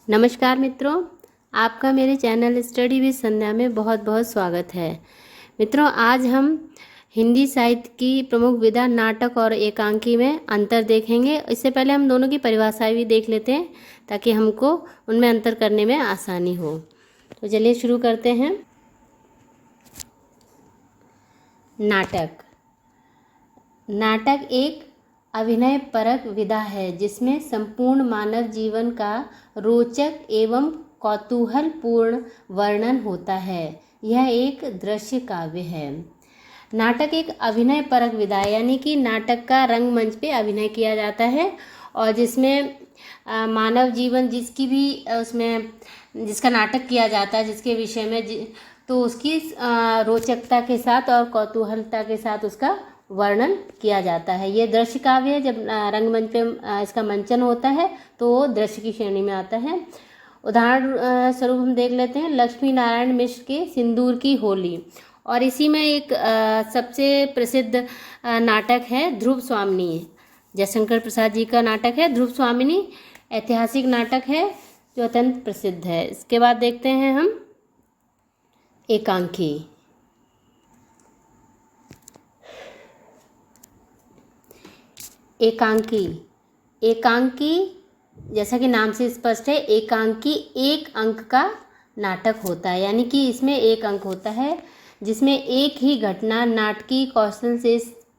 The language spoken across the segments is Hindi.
नमस्कार मित्रों, आपका मेरे चैनल स्टडी विद संध्या में बहुत बहुत स्वागत है। मित्रों, आज हम हिंदी साहित्य की प्रमुख विधा नाटक और एकांकी में अंतर देखेंगे। इससे पहले हम दोनों की परिभाषाएं भी देख लेते हैं ताकि हमको उनमें अंतर करने में आसानी हो। तो चलिए शुरू करते हैं। नाटक एक अभिनय परक विधा है जिसमें संपूर्ण मानव जीवन का रोचक एवं कौतूहलपूर्ण वर्णन होता है। यह एक दृश्य काव्य है। नाटक एक अभिनय परक विधा है, यानी कि नाटक का रंगमंच पे अभिनय किया जाता है और जिसमें मानव जीवन जिसकी भी उसमें जिसका नाटक किया जाता है, जिसके विषय में तो उसकी रोचकता के साथ और कौतूहलता के साथ उसका वर्णन किया जाता है। ये दृश्य काव्य है। जब रंगमंच पे इसका मंचन होता है तो वो दृश्य की श्रेणी में आता है। उदाहरण स्वरूप हम देख लेते हैं लक्ष्मी नारायण मिश्र के सिंदूर की होली, और इसी में एक सबसे प्रसिद्ध नाटक है ध्रुव स्वामिनी। जयशंकर प्रसाद जी का नाटक है ध्रुव स्वामिनी। ऐतिहासिक नाटक है जो अत्यंत प्रसिद्ध है। इसके बाद देखते हैं हम एकांकी। एकांकी जैसा कि नाम से स्पष्ट है, एकांकी एक अंक का नाटक होता है, यानी कि इसमें एक अंक होता है जिसमें एक ही घटना नाटकीय कौशल से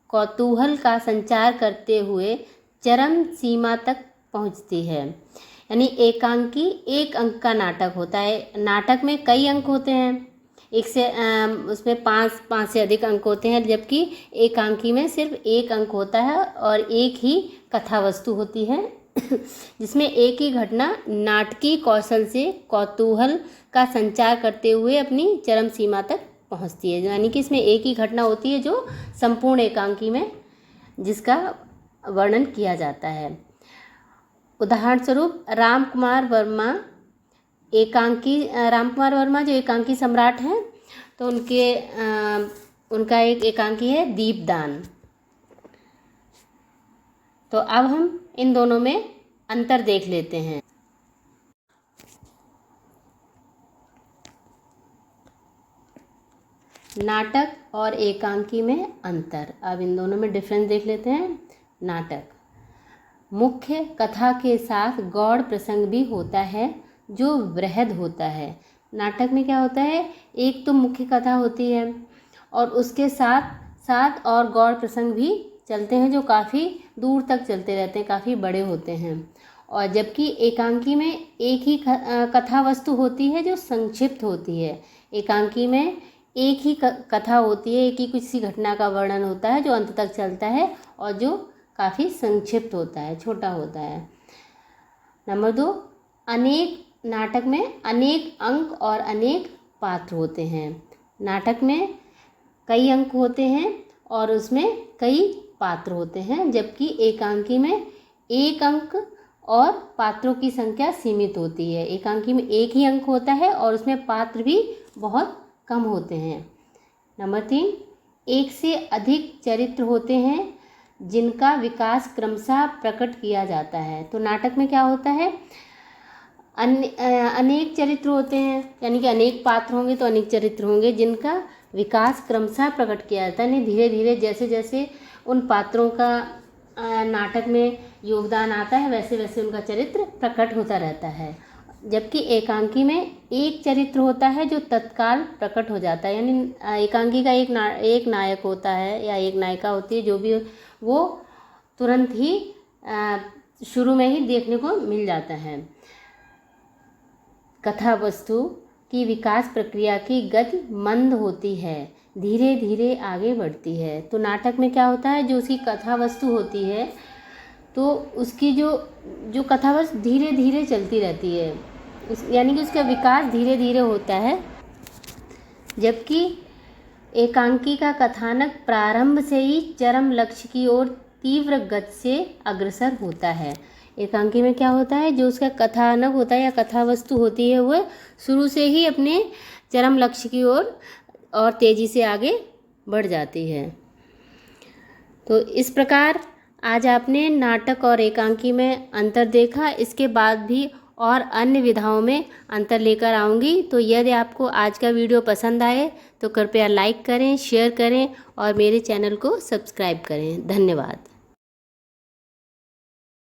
कौतूहल का संचार करते हुए चरम सीमा तक पहुंचती है। यानी एकांकी एक अंक का नाटक होता है। नाटक में कई अंक होते हैं, एक से उसमें पाँच से अधिक अंक होते हैं, जबकि एकांकी में सिर्फ एक अंक होता है और एक ही कथा वस्तु होती है जिसमें एक ही घटना नाटकीय कौशल से कौतूहल का संचार करते हुए अपनी चरम सीमा तक पहुंचती है। यानी कि इसमें एक ही घटना होती है जो संपूर्ण एकांकी में जिसका वर्णन किया जाता है। उदाहरण स्वरूप रामकुमार वर्मा जो एकांकी सम्राट हैं, तो उनका एक एकांकी है दीपदान। तो अब हम इन दोनों में अंतर देख लेते हैं। नाटक और एकांकी में अंतर। अब इन दोनों में डिफरेंस देख लेते हैं। नाटक मुख्य कथा के साथ गौड़ प्रसंग भी होता है जो वृहद होता है। नाटक में क्या होता है, एक तो मुख्य कथा होती है और उसके साथ साथ और गौड़ प्रसंग भी चलते हैं जो काफ़ी दूर तक चलते रहते हैं, काफ़ी बड़े होते हैं। और जबकि एकांकी में एक ही कथा वस्तु होती है जो संक्षिप्त होती है। एकांकी में एक ही कथा होती है, एक ही किसी घटना का वर्णन होता है जो अंत तक चलता है और जो काफ़ी संक्षिप्त होता है, छोटा होता है। नंबर 2, अनेक नाटक में अनेक अंक और अनेक पात्र होते हैं। नाटक में कई अंक होते हैं और उसमें कई पात्र होते हैं, जबकि एकांकी में एक अंक और पात्रों की संख्या सीमित होती है। एकांकी में एक ही अंक होता है और उसमें पात्र भी बहुत कम होते हैं। नंबर 3, एक से अधिक चरित्र होते हैं जिनका विकास क्रमशः प्रकट किया जाता है। तो नाटक में क्या होता है, अनेक चरित्र होते हैं, यानी कि अनेक पात्र होंगे तो अनेक चरित्र होंगे जिनका विकास क्रमशः प्रकट किया जाता है। यानी धीरे धीरे जैसे जैसे उन पात्रों का नाटक में योगदान आता है वैसे वैसे उनका चरित्र प्रकट होता रहता है। जबकि एकांकी में एक चरित्र होता है जो तत्काल प्रकट हो जाता है। यानी एकांकी का एक नायक होता है या एक नायिका होती है, जो भी वो तुरंत ही शुरू में ही देखने को मिल जाता है। कथा वस्तु की विकास प्रक्रिया की गति मंद होती है, धीरे धीरे आगे बढ़ती है। तो नाटक में क्या होता है, जो उसकी कथा वस्तु होती है तो उसकी जो कथा वस्तु धीरे धीरे चलती रहती है, यानी कि उसका विकास धीरे धीरे होता है। जबकि एकांकी का कथानक प्रारंभ से ही चरम लक्ष्य की ओर तीव्र गति से अग्रसर होता है। एकांकी में क्या होता है, जो उसका कथानक होता है या कथा वस्तु होती है वह शुरू से ही अपने चरम लक्ष्य की ओर और तेज़ी से आगे बढ़ जाती है। तो इस प्रकार आज आपने नाटक और एकांकी में अंतर देखा। इसके बाद भी और अन्य विधाओं में अंतर लेकर आऊँगी। तो यदि आपको आज का वीडियो पसंद आए तो कृपया लाइक करें, शेयर करें और मेरे चैनल को सब्सक्राइब करें। धन्यवाद।